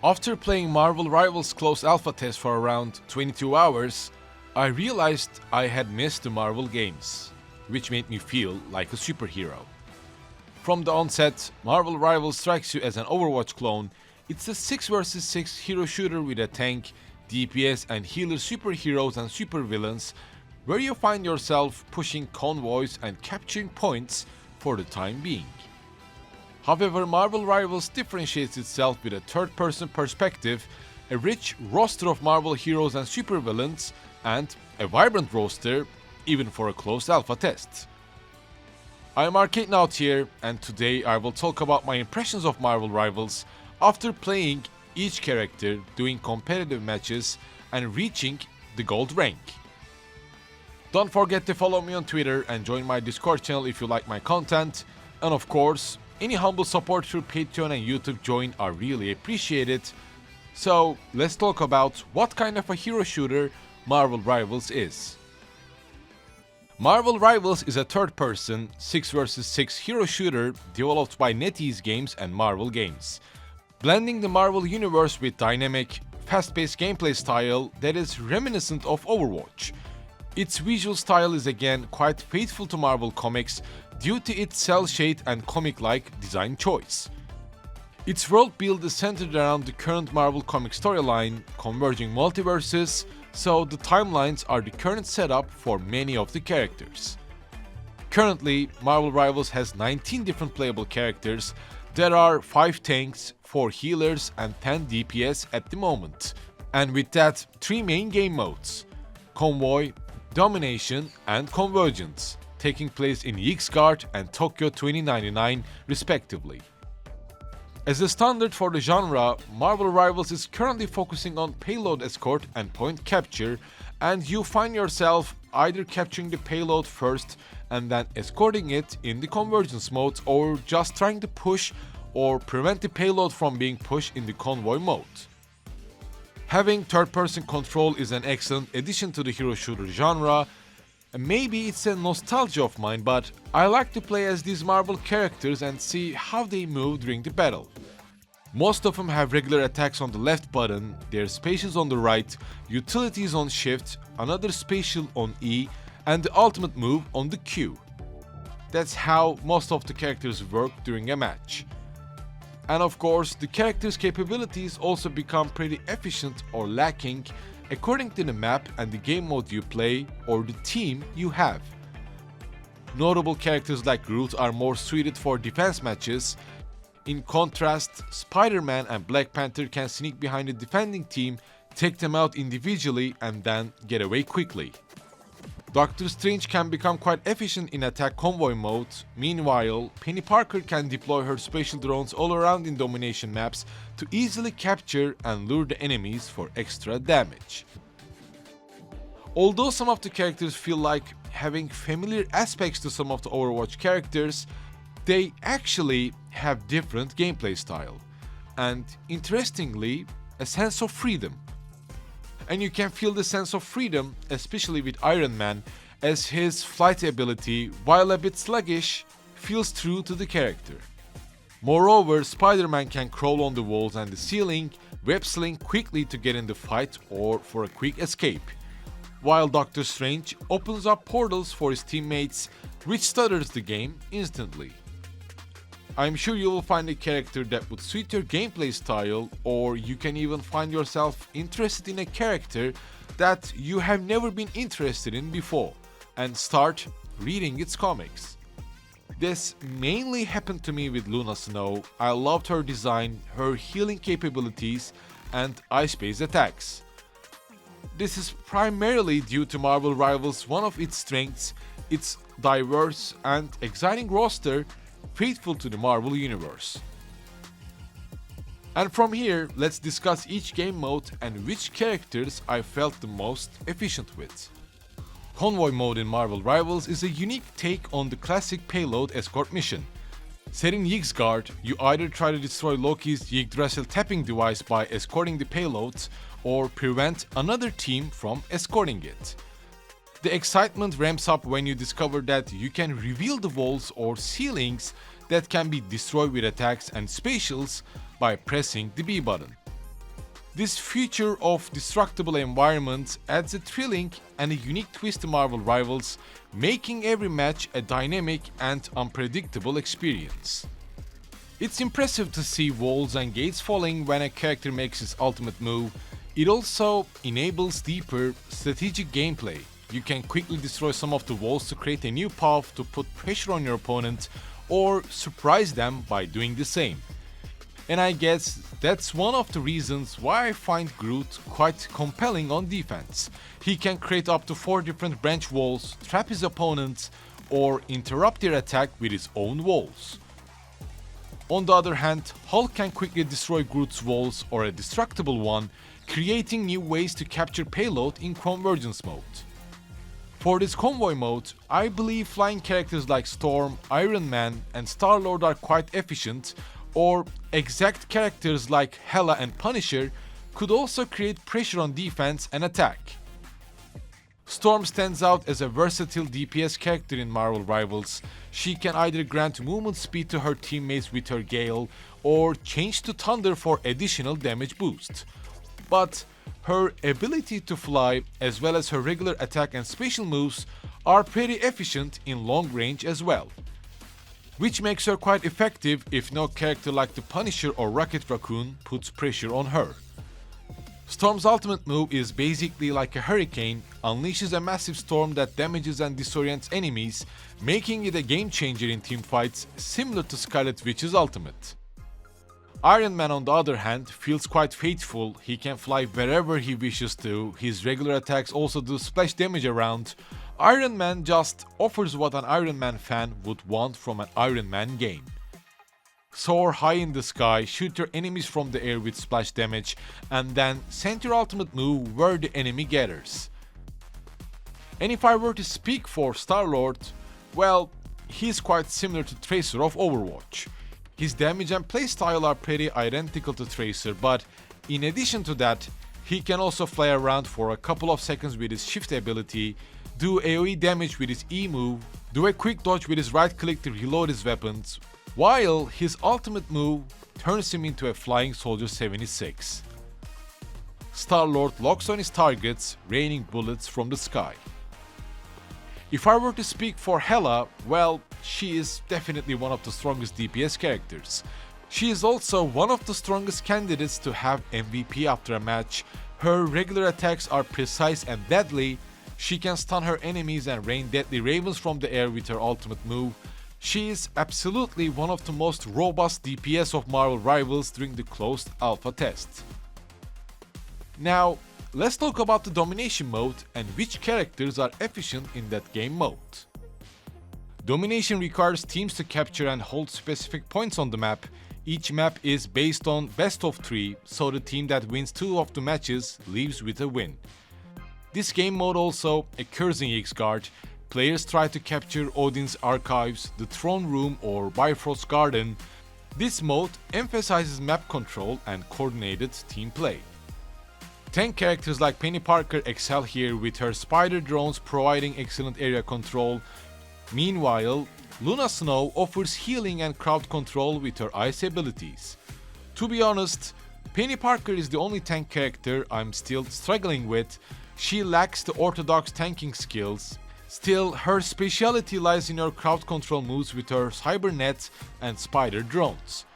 After playing Marvel Rivals closed alpha test for around 22 hours, I realized I had missed the Marvel games, which made me feel like a superhero. From the onset, Marvel Rivals strikes you as an Overwatch clone. It's a 6 vs 6 hero shooter with a tank, DPS and healer superheroes and supervillains, where you find yourself pushing convoys and capturing points for the time being. However, Marvel Rivals differentiates itself with a third-person perspective, a rich roster of Marvel heroes and supervillains, and a vibrant roster, even for a closed alpha test. I am Arcadenaut here, and today I will talk about my impressions of Marvel Rivals after playing each character, doing competitive matches, and reaching the gold rank. Don't forget to follow me on Twitter and join my Discord channel if you like my content, and of course, any humble support through Patreon and YouTube join are really appreciated. So let's talk about what kind of a hero shooter Marvel Rivals is. Marvel Rivals is a third-person 6 vs 6 hero shooter developed by NetEase Games and Marvel Games, blending the Marvel universe with dynamic, fast-paced gameplay style that is reminiscent of Overwatch. Its visual style is again quite faithful to Marvel Comics due to its cel-shade and comic-like design choice. Its world build is centered around the current Marvel comic storyline, converging multiverses, so the timelines are the current setup for many of the characters. Currently, Marvel Rivals has 19 different playable characters. There are 5 tanks, 4 healers and 10 DPS at the moment. And with that, 3 main game modes: Convoy, Domination and Convergence, taking place in Yixguard and Tokyo 2099 respectively. As a standard for the genre, Marvel Rivals is currently focusing on payload escort and point capture, and you find yourself either capturing the payload first and then escorting it in the Convergence mode, or just trying to push or prevent the payload from being pushed in the Convoy mode. Having third-person control is an excellent addition to the hero shooter genre. Maybe it's a nostalgia of mine, but I like to play as these Marvel characters and see how they move during the battle. Most of them have regular attacks on the left button, their spatials on the right, utilities on shift, another spatial on E, and the ultimate move on the Q. That's how most of the characters work during a match. And of course, the characters' capabilities also become pretty efficient or lacking according to the map and the game mode you play or the team you have. Notable characters like Groot are more suited for defense matches. In contrast, Spider-Man and Black Panther can sneak behind the defending team, take them out individually and then get away quickly. Doctor Strange can become quite efficient in attack convoy mode. Meanwhile, Peni Parker can deploy her spatial drones all around in domination maps to easily capture and lure the enemies for extra damage. Although some of the characters feel like having familiar aspects to some of the Overwatch characters, they actually have different gameplay style and, interestingly, a sense of freedom. And you can feel the sense of freedom, especially with Iron Man, as his flight ability, while a bit sluggish, feels true to the character. Moreover, Spider-Man can crawl on the walls and the ceiling, web-sling quickly to get in the fight or for a quick escape, while Doctor Strange opens up portals for his teammates, which stutters the game instantly. I'm sure you will find a character that would suit your gameplay style, or you can even find yourself interested in a character that you have never been interested in before and start reading its comics. This mainly happened to me with Luna Snow. I loved her design, her healing capabilities, and ice-based attacks. This is primarily due to Marvel Rivals' one of its strengths, its diverse and exciting roster faithful to the Marvel Universe. And from here, let's discuss each game mode and which characters I felt the most efficient with. Convoy mode in Marvel Rivals is a unique take on the classic payload escort mission. Set in Yixguard, you either try to destroy Loki's Yggdrasil tapping device by escorting the payloads, or prevent another team from escorting it. The excitement ramps up when you discover that you can reveal the walls or ceilings that can be destroyed with attacks and spatials by pressing the B button. This feature of destructible environment adds a thrilling and a unique twist to Marvel Rivals, making every match a dynamic and unpredictable experience. It's impressive to see walls and gates falling when a character makes his ultimate move. It also enables deeper, strategic gameplay. You can quickly destroy some of the walls to create a new path to put pressure on your opponent or surprise them by doing the same. And I guess that's one of the reasons why I find Groot quite compelling on defense. He can create up to 4 different branch walls, trap his opponents, or interrupt their attack with his own walls. On the other hand, Hulk can quickly destroy Groot's walls or a destructible one, creating new ways to capture payload in Convergence mode. For this Convoy mode, I believe flying characters like Storm, Iron Man and Star-Lord are quite efficient, or exact characters like Hela and Punisher could also create pressure on defense and attack. Storm stands out as a versatile DPS character in Marvel Rivals. She can either grant movement speed to her teammates with her Gale, or change to Thunder for additional damage boost. But her ability to fly, as well as her regular attack and special moves, are pretty efficient in long range as well, which makes her quite effective if no character like the Punisher or Rocket Raccoon puts pressure on her. Storm's ultimate move is basically like a hurricane, unleashes a massive storm that damages and disorients enemies, making it a game changer in teamfights similar to Scarlet Witch's ultimate. Iron Man on the other hand feels quite faithful. He can fly wherever he wishes to, his regular attacks also do splash damage around. Iron Man just offers what an Iron Man fan would want from an Iron Man game. Soar high in the sky, shoot your enemies from the air with splash damage, and then send your ultimate move where the enemy gathers. And if I were to speak for Star-Lord, well, he's quite similar to Tracer of Overwatch. His damage and playstyle are pretty identical to Tracer, but in addition to that, he can also fly around for a couple of seconds with his shift ability, do AoE damage with his E move, do a quick dodge with his right click to reload his weapons, while his ultimate move turns him into a Flying Soldier 76. Star-Lord locks on his targets, raining bullets from the sky. If I were to speak for Hela, well, she is definitely one of the strongest DPS characters. She is also one of the strongest candidates to have MVP after a match. Her regular attacks are precise and deadly. She can stun her enemies and rain deadly ravens from the air with her ultimate move. She is absolutely one of the most robust DPS of Marvel Rivals during the closed alpha test. Now, let's talk about the Domination mode and which characters are efficient in that game mode. Domination requires teams to capture and hold specific points on the map. Each map is based on best of 3, so the team that wins 2 of the matches leaves with a win. This game mode also occurs in Xgard. Players try to capture Odin's Archives, the Throne Room or Bifrost Garden. This mode emphasizes map control and coordinated team play. Tank characters like Peni Parker excel here with her spider drones providing excellent area control. Meanwhile, Luna Snow offers healing and crowd control with her ice abilities. To be honest, Peni Parker is the only tank character I'm still struggling with. She lacks the orthodox tanking skills. Still, her speciality lies in her crowd control moves with her cybernet and spider drones.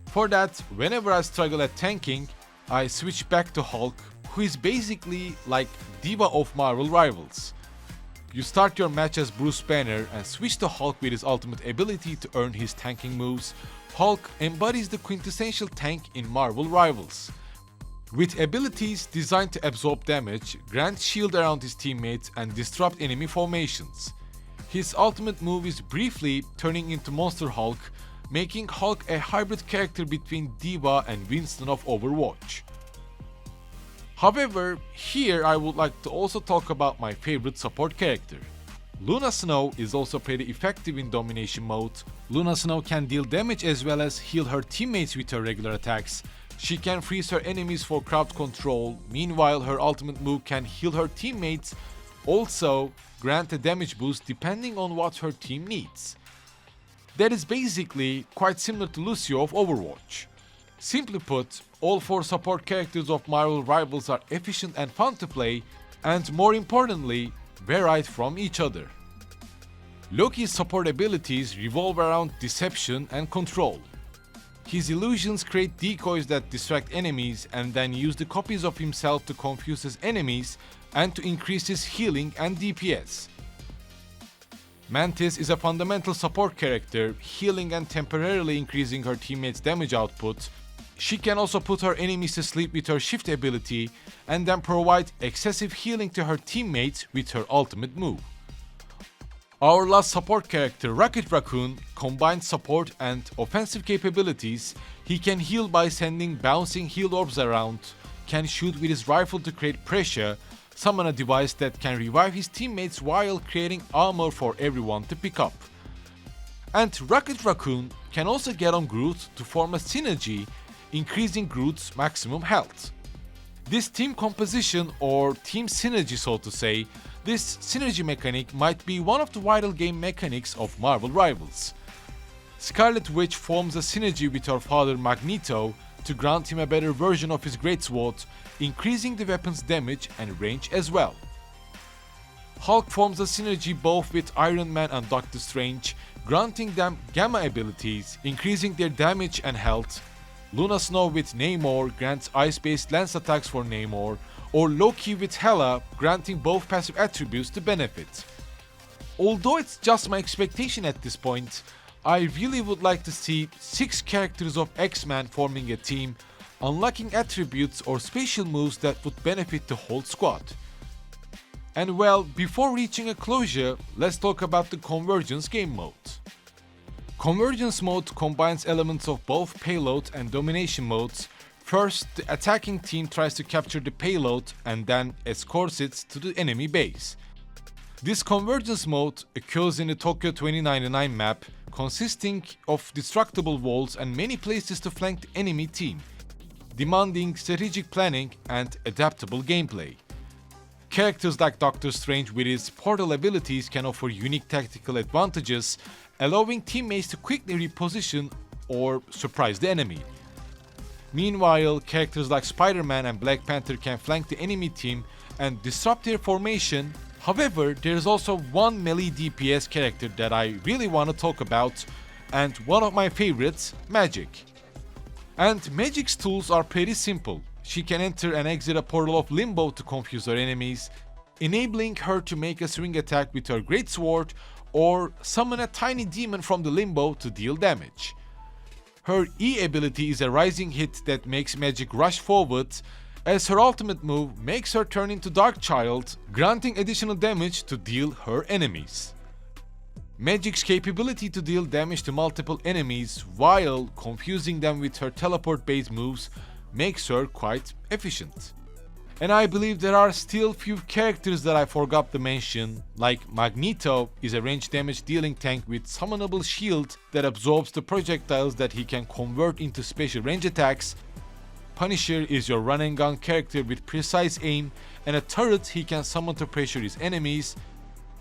For that, whenever I struggle at tanking, I switch back to Hulk, who is basically like Diva of Marvel Rivals. You start your match as Bruce Banner and switch to Hulk with his ultimate ability to earn his tanking moves. Hulk embodies the quintessential tank in Marvel Rivals. With abilities designed to absorb damage, grant shield around his teammates and disrupt enemy formations. His ultimate move is briefly turning into Monster Hulk, making Hulk a hybrid character between Diva and Winston of Overwatch. However, here I would like to also talk about my favorite support character. Luna Snow is also pretty effective in Domination mode. Luna Snow can deal damage as well as heal her teammates with her regular attacks. She can freeze her enemies for crowd control. Meanwhile, her ultimate move can heal her teammates, also grant a damage boost depending on what her team needs. That is basically quite similar to Lucio of Overwatch. Simply put, all 4 support characters of Marvel Rivals are efficient and fun to play, and more importantly, varied from each other. Loki's support abilities revolve around deception and control. His illusions create decoys that distract enemies and then use the copies of himself to confuse his enemies and to increase his healing and DPS. Mantis is a fundamental support character, healing and temporarily increasing her teammates' damage output. She can also put her enemies to sleep with her shift ability and then provide excessive healing to her teammates with her ultimate move. Our last support character, Raccoon, combines support and offensive capabilities. He can heal by sending bouncing heal orbs around, can shoot with his rifle to create pressure, summon a device that can revive his teammates while creating armor for everyone to pick up. And Raccoon can also get on Groot to form a synergy, increasing Groot's maximum health. This team composition, or team synergy so to say, this synergy mechanic might be one of the vital game mechanics of Marvel Rivals. Scarlet Witch forms a synergy with her father Magneto to grant him a better version of his greatsword, increasing the weapon's damage and range as well. Hulk forms a synergy both with Iron Man and Doctor Strange, granting them gamma abilities, increasing their damage and health. Luna Snow with Namor grants ice-based lance attacks for Namor, or Loki with Hela granting both passive attributes to benefit. Although it's just my expectation at this point, I really would like to see 6 characters of X-Men forming a team, unlocking attributes or special moves that would benefit the whole squad. And well, before reaching a closure, let's talk about the Convergence game mode. Convergence mode combines elements of both payload and domination modes. First, the attacking team tries to capture the payload and then escorts it to the enemy base. This Convergence mode occurs in the Tokyo 2099 map, consisting of destructible walls and many places to flank the enemy team, demanding strategic planning and adaptable gameplay. Characters like Doctor Strange with his portal abilities can offer unique tactical advantages, allowing teammates to quickly reposition or surprise the enemy. Meanwhile, characters like Spider-Man and Black Panther can flank the enemy team and disrupt their formation. However, there is also one melee DPS character that I really want to talk about, and one of my favorites, Magic. And Magic's tools are pretty simple. She can enter and exit a portal of limbo to confuse her enemies, enabling her to make a swing attack with her greatsword or summon a tiny demon from the limbo to deal damage. Her E ability is a rising hit that makes Magic rush forward, as her ultimate move makes her turn into Darkchild, granting additional damage to deal her enemies. Magic's capability to deal damage to multiple enemies while confusing them with her teleport-based moves makes her quite efficient. And I believe there are still few characters that I forgot to mention, like Magneto is a range damage dealing tank with summonable shield that absorbs the projectiles that he can convert into special range attacks. Punisher is your run and gun character with precise aim and a turret he can summon to pressure his enemies.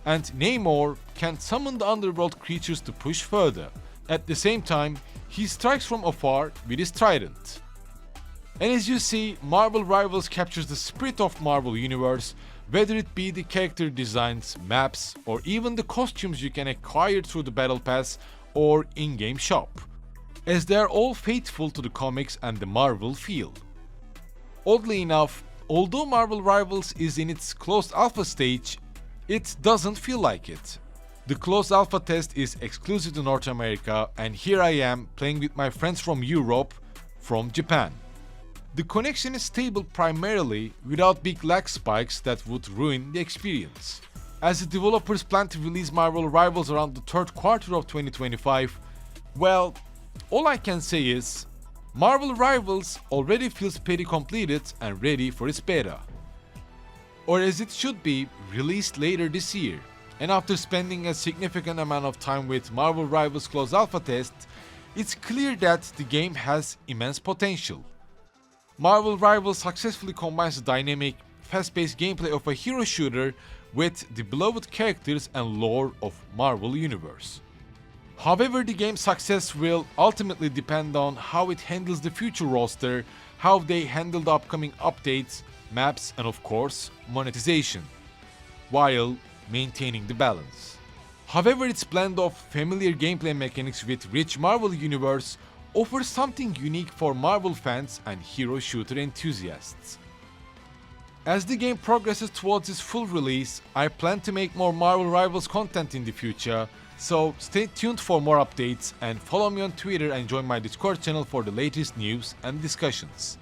And Namor can summon the underworld creatures to push further. At the same time, he strikes from afar with his trident. And as you see, Marvel Rivals captures the spirit of Marvel Universe, whether it be the character designs, maps, or even the costumes you can acquire through the Battle Pass or in-game shop, as they are all faithful to the comics and the Marvel feel. Oddly enough, although Marvel Rivals is in its closed alpha stage, it doesn't feel like it. The closed alpha test is exclusive to North America, and here I am playing with my friends from Europe, from Japan. The connection is stable primarily without big lag spikes that would ruin the experience. As the developers plan to release Marvel Rivals around the third quarter of 2025, well, all I can say is, Marvel Rivals already feels pretty completed and ready for its beta. Or as it should be, released later this year. And after spending a significant amount of time with Marvel Rivals closed alpha test, it's clear that the game has immense potential. Marvel Rivals successfully combines the dynamic, fast-paced gameplay of a hero shooter with the beloved characters and lore of Marvel Universe. However, the game's success will ultimately depend on how it handles the future roster, how they handle the upcoming updates, maps, and of course, monetization, while maintaining the balance. However, its blend of familiar gameplay mechanics with rich Marvel universe offers something unique for Marvel fans and hero shooter enthusiasts. As the game progresses towards its full release, I plan to make more Marvel Rivals content in the future, so stay tuned for more updates and follow me on Twitter and join my Discord channel for the latest news and discussions.